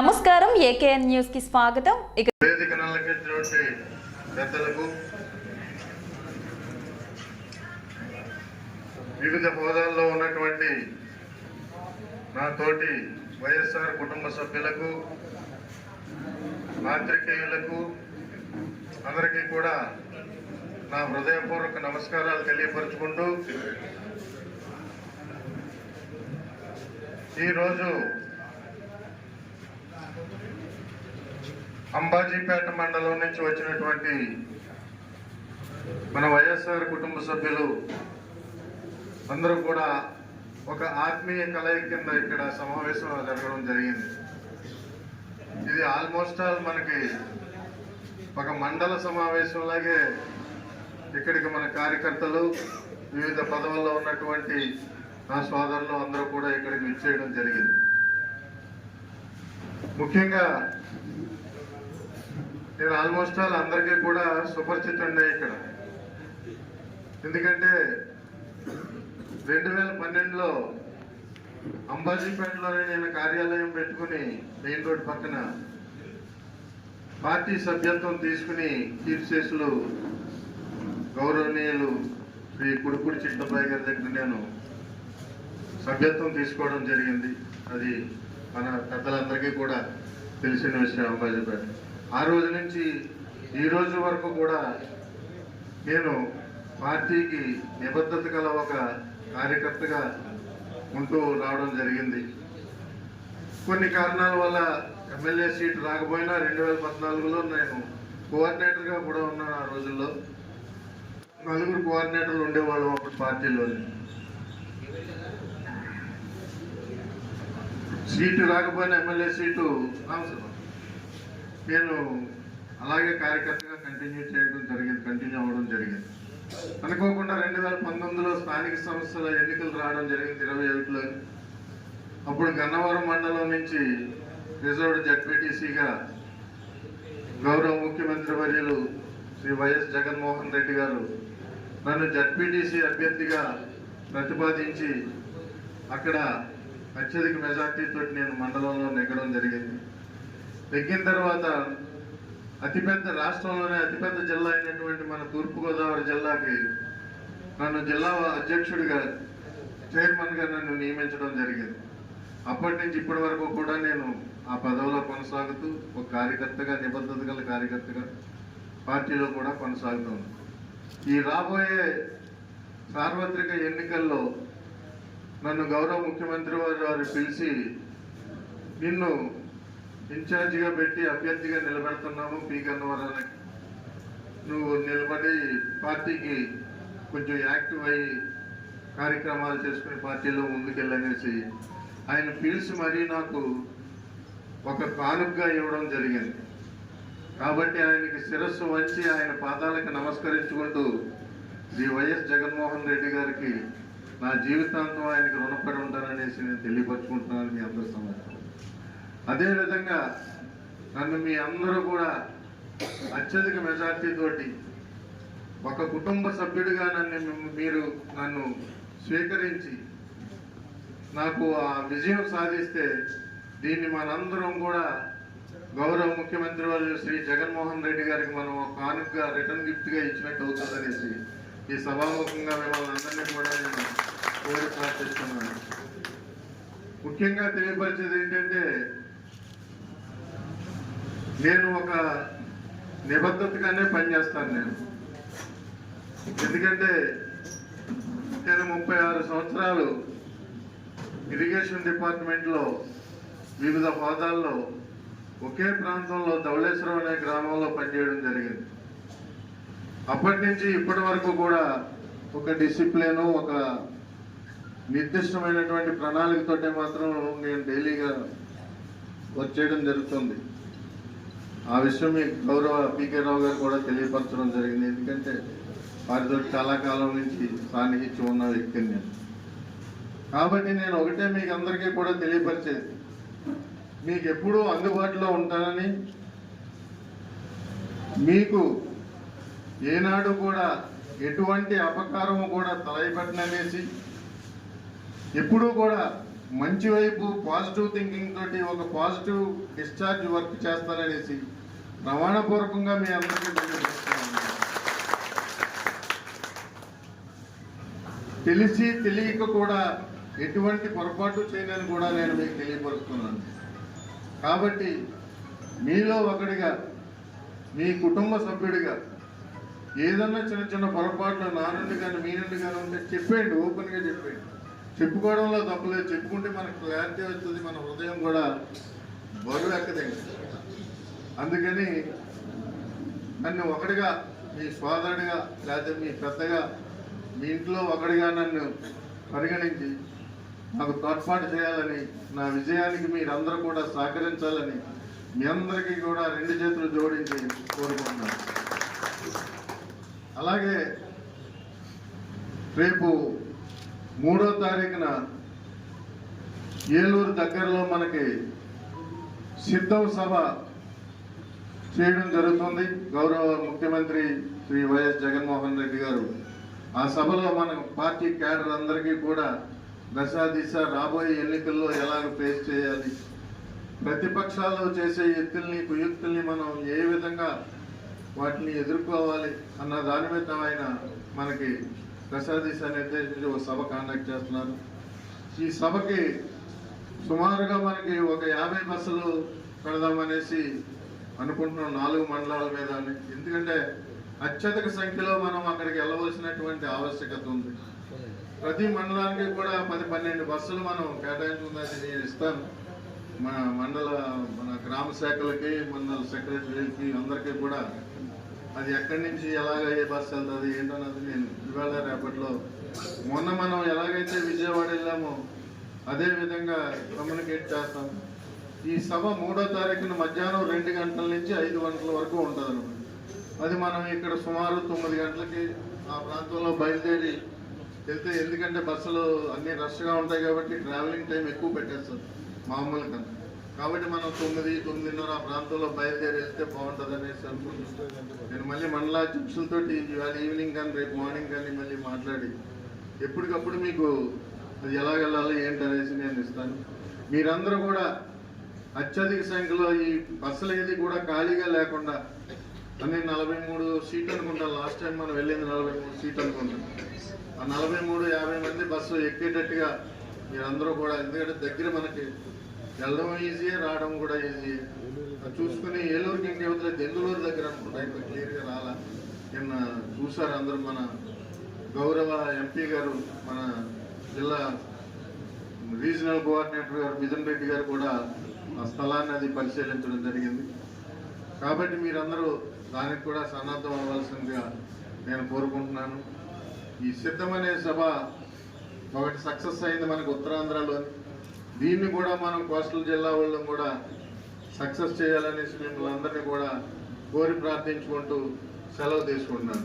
నమస్కారం, AKN news కి స్వాగతం. వివిధ హోదాల్లో ఉన్నటువంటి నా తోటి వైఎస్ఆర్ కుటుంబ సభ్యులకు, పాత్రికేయులకు అందరికీ కూడా నా హృదయపూర్వక నమస్కారాలు తెలియపరుచుకుంటూ, ఈరోజు అంబాజీపేట మండలం నుంచి వచ్చినటువంటి మన వైఎస్ఆర్ కుటుంబ సభ్యులు అందరూ కూడా ఒక ఆత్మీయ కలయిక కింద ఇక్కడ సమావేశం జరగడం జరిగింది. ఇది ఆల్మోస్ట్ ఆల్ మనకి ఒక మండల సమావేశంలాగే ఇక్కడికి మన కార్యకర్తలు, వివిధ పదవుల్లో ఉన్నటువంటి నా సోదరులు అందరూ కూడా ఇక్కడికి విచ్చేయడం జరిగింది. ముఖ్యంగా నేను ఆల్మోస్ట్ ఆల్ అందరికీ కూడా సుపరిచితుండే ఇక్కడ. ఎందుకంటే 2012లో అంబాజీపేటలోనే నేను కార్యాలయం పెట్టుకుని మెయిన్ రోడ్ పక్కన పార్టీ సభ్యత్వం తీసుకుని కీర్తిశేషులు గౌరవనీయులు శ్రీ కుడుపూడి చిట్టబ్బాయి గారి దగ్గర నేను సభ్యత్వం తీసుకోవడం జరిగింది. అది మన పెద్దలందరికీ కూడా తెలిసిన విషయం. అంబాజీపేట ఆ రోజు నుంచి ఈ రోజు వరకు కూడా నేను పార్టీకి నిబద్ధత గల ఒక కార్యకర్తగా ఉంటూ రావడం జరిగింది. కొన్ని కారణాల వల్ల ఎమ్మెల్యే సీటు రాకపోయినా 2014లో నేను కోఆర్డినేటర్గా కూడా ఉన్నాను. ఆ రోజుల్లో 4 కోఆర్డినేటర్లు ఉండేవాళ్ళం అప్పుడు పార్టీలోని. సీటు రాకపోయినా ఎమ్మెల్యే సీటు నేను అలాగే కార్యకర్తగా కంటిన్యూ అవ్వడం జరిగింది. అనుకోకుండా 2019లో స్థానిక సంస్థల ఎన్నికలు రావడం జరిగింది 21లో. అప్పుడు గన్నవరం మండలం నుంచి రిజర్వ్డ్ జడ్పీటీసీగా గౌరవ ముఖ్యమంత్రి వర్యులు శ్రీ వైఎస్ జగన్మోహన్ రెడ్డి గారు నన్ను జడ్పీటీసీ అభ్యర్థిగా ప్రతిపాదించి అక్కడ అత్యధిక మెజార్టీతో నేను మండలంలో నెగ్గడం జరిగింది. నెగ్గిన తర్వాత రాష్ట్రంలోనే అతిపెద్ద జిల్లా అయినటువంటి మన తూర్పుగోదావరి జిల్లాకి నన్ను జిల్లా అధ్యక్షుడిగా, చైర్మన్గా నన్ను నియమించడం జరిగింది. అప్పటి నుంచి ఇప్పటి వరకు కూడా నేను ఆ పదవిలో కొనసాగుతూ ఒక కార్యకర్తగా, నిబద్ధత గల కార్యకర్తగా పార్టీలో కూడా కొనసాగుతుంది. ఈ రాబోయే సార్వత్రిక ఎన్నికల్లో నన్ను గౌరవ ముఖ్యమంత్రి వారు పిలిచి, నిన్ను ఇన్ఛార్జిగా పెట్టి అభ్యర్థిగా నిలబెడుతున్నాము, పి గన్నవరానికి నువ్వు నిలబడి పార్టీకి కొంచెం యాక్టివ్ అయ్యి కార్యక్రమాలు చేసుకుని పార్టీలో ముందుకెళ్ళనేసి ఆయన పిలిచి మరీ నాకు ఒక కానుకగా ఇవ్వడం జరిగింది. కాబట్టి ఆయనకి శిరస్సు వంచి ఆయన పాదాలకు నమస్కరించుకుంటూ శ్రీ వైఎస్ జగన్మోహన్ రెడ్డి గారికి నా జీవితాంతం ఆయనకి రుణపడి ఉంటాననేసి నేను తెలియపరుచుకుంటున్నాను మీ అందరి సమక్షంలో. అదేవిధంగా నన్ను మీ అందరూ కూడా అత్యధిక మెజార్టీ తోటి ఒక కుటుంబ సభ్యుడిగా మీరు నన్ను స్వీకరించి నాకు ఆ విజయం సాధిస్తే దీన్ని మనందరం కూడా గౌరవ ముఖ్యమంత్రి వారు శ్రీ జగన్మోహన్ రెడ్డి గారికి మనం ఒక కానుకగా, రిటర్న్ గిఫ్ట్గా ఇచ్చినట్టు అవుతుందనేసి ఈ సభాముఖంగా మిమ్మల్ని అందరినీ కూడా నేను కోరి ప్రార్థిస్తున్నాను. ముఖ్యంగా తెలియపరిచేది ఏంటంటే, నేను ఒక నిబద్ధతగానే పనిచేస్తాను. ఎందుకంటే నేను 36 సంవత్సరాలు ఇరిగేషన్ డిపార్ట్మెంట్లో వివిధ హోదాల్లో ఒకే ప్రాంతంలో ధవళేశ్వరం అనే గ్రామంలో పనిచేయడం జరిగింది. అప్పటి నుంచి ఇప్పటి వరకు కూడా ఒక డిసిప్లిన్, ఒక నిర్దిష్టమైనటువంటి ప్రణాళికతోటే మాత్రం నేను డైలీగా వర్క్ చేయడం జరుగుతుంది. ఆ విషయం మీ గౌరవ పీకే రావు గారు కూడా తెలియపరచడం జరిగింది. ఎందుకంటే వారితో చాలా కాలం నుంచి సాన్నిహిత్యం ఉన్న వ్యక్తిని నేను. కాబట్టి నేను ఒకటే మీకు అందరికీ కూడా తెలియపరిచేది, మీకు ఎప్పుడూ అందుబాటులో ఉంటానని, మీకు ఏనాడు కూడా ఎటువంటి అపకారము కూడా తలైపట్టిననేసి, ఎప్పుడూ కూడా మంచి వైపు పాజిటివ్ థింకింగ్ తోటి ఒక పాజిటివ్ డిశ్చార్జ్ వర్క్ చేస్తారనేసి ప్రమాణపూర్వకంగా మీ అందరికీ తెలియజేస్తున్నాను. తెలిసి తెలియక కూడా ఎటువంటి పొరపాటు చేయనని కూడా నేను మీకు తెలియపరుస్తున్నాను. కాబట్టి మీలో ఒకడిగా, మీ కుటుంబ సభ్యుడిగా ఏదన్నా చిన్న చిన్న పొరపాట్లు నా నుండి కానీ మీ నుండి కానీ ఉంటే చెప్పేయండి, ఓపెన్గా చెప్పేయండి. చెప్పుకోవడంలో తప్పలేదు, చెప్పుకుంటే మనకు క్లారిటీ వస్తుంది, మన హృదయం కూడా బరువు ఎక్కదండి. అందుకని నన్ను ఒకడిగా, మీ సోదరుడిగా లేకపోతే మీ పెద్దగా, మీ ఇంట్లో ఒకడిగా నన్ను పరిగణించి నాకు తోడ్పాటు చేయాలని, నా విజయానికి మీరందరూ కూడా సహకరించాలని మీ అందరికీ కూడా 2 చేతులు జోడించి కోరుకుంటున్నాను. అలాగే రేపు 3వ తారీఖున ఏలూరు దగ్గరలో మనకి సిద్ధం సభ చేయడం జరుగుతుంది. గౌరవ ముఖ్యమంత్రి శ్రీ వైఎస్ జగన్మోహన్ రెడ్డి గారు ఆ సభలో మన పార్టీ క్యాడర్ అందరికీ కూడా దశ రాబోయే ఎన్నికల్లో ఎలాగ ఫేస్ చేయాలి, ప్రతిపక్షాలు చేసే ఎత్తుల్ని కుయుక్తుల్ని మనం ఏ విధంగా వాటిని ఎదుర్కోవాలి అన్న దాని మీద ఆయన మనకి దశ నిర్దేశించి ఒక సభ కండక్ట్ చేస్తున్నారు. ఈ సభకి సుమారుగా మనకి ఒక 50 బస్సులు పెడదామనేసి అనుకుంటున్నాం 4 మండలాల మీద. ఎందుకంటే అత్యధిక సంఖ్యలో మనం అక్కడికి వెళ్ళవలసినటువంటి ఆవశ్యకత ఉంది. ప్రతి మండలానికి కూడా 10-12 బస్సులు మనం కేటాయించుకుందని నేను ఇస్తాను. మన గ్రామ శాఖలకి, మండల సెక్రటరీలకి అందరికీ కూడా అది ఎక్కడి నుంచి ఎలాగ ఏ బస్సు వెళ్తుంది ఏంటన్నది నేను ఇవాళ రేపట్లో, మొన్న మనం ఎలాగైతే విజయవాడ వెళ్ళామో అదే విధంగా కమ్యూనికేట్ చేస్తాం. ఈ సభ 3వ తారీఖున మధ్యాహ్నం 2 గంటల నుంచి 5 గంటల వరకు ఉంటుంది అన్నమాట. అది మనం ఇక్కడ సుమారు 9 గంటలకి ఆ ప్రాంతంలో బయలుదేరి వెళ్తే, ఎందుకంటే బస్సులు అన్ని రష్గా ఉంటాయి కాబట్టి ట్రావెలింగ్ టైం ఎక్కువ పెట్టేస్తారు మామూలు కన్నా. కాబట్టి మనం 9-9:30 ఆ ప్రాంతంలో బయలుదేరి వెళ్తే బాగుంటుంది అనేసి అనుకుంటున్నాను. నేను మళ్ళీ మండలాధ్యక్షులతో ఇవాళ ఈవినింగ్ కానీ రేపు మార్నింగ్ కానీ మళ్ళీ మాట్లాడి ఎప్పటికప్పుడు మీకు అది ఎలా వెళ్ళాలి ఏంటనేసి నేను ఇస్తాను. మీరందరూ కూడా అత్యధిక సంఖ్యలో ఈ బస్సులు ఏది కూడా ఖాళీగా లేకుండా, అన్ని 43 సీట్లు అనుకుంటాను. లాస్ట్ టైం మనం వెళ్ళింది 43 సీట్లు అనుకుంటాం. ఆ 43-50 మంది బస్సు ఎక్కేటట్టుగా మీరందరూ కూడా, ఎందుకంటే దగ్గర మనకి వెళ్ళడం ఈజీ, రావడం కూడా ఈజీ చూసుకుని ఏలూరుకి ఇంకేవతలే దెందులూరు దగ్గర అనుకుంటా, ఇంకా క్లియర్గా రాలా. నిన్న చూసారు అందరూ. మన గౌరవ ఎంపీ గారు, మన జిల్లా రీజనల్ కోఆర్డినేటర్ గారు మిథున్ రెడ్డి గారు కూడా ఆ స్థలాన్ని అది పరిశీలించడం జరిగింది. కాబట్టి మీరందరూ దానికి కూడా సన్నద్ధం అవ్వాల్సిందిగా నేను కోరుకుంటున్నాను. ఈ సిద్ధమనే సభ ఒకటి సక్సెస్ అయింది మనకు ఉత్తరాంధ్రలో. దీన్ని కూడా మనం కోస్టల్ జిల్లా వాళ్ళని కూడా సక్సెస్ చేయాలనేసి మిమ్మల్ని అందరినీ కూడా కోరి ప్రార్థించుకుంటూ సెలవు తీసుకుంటున్నాను.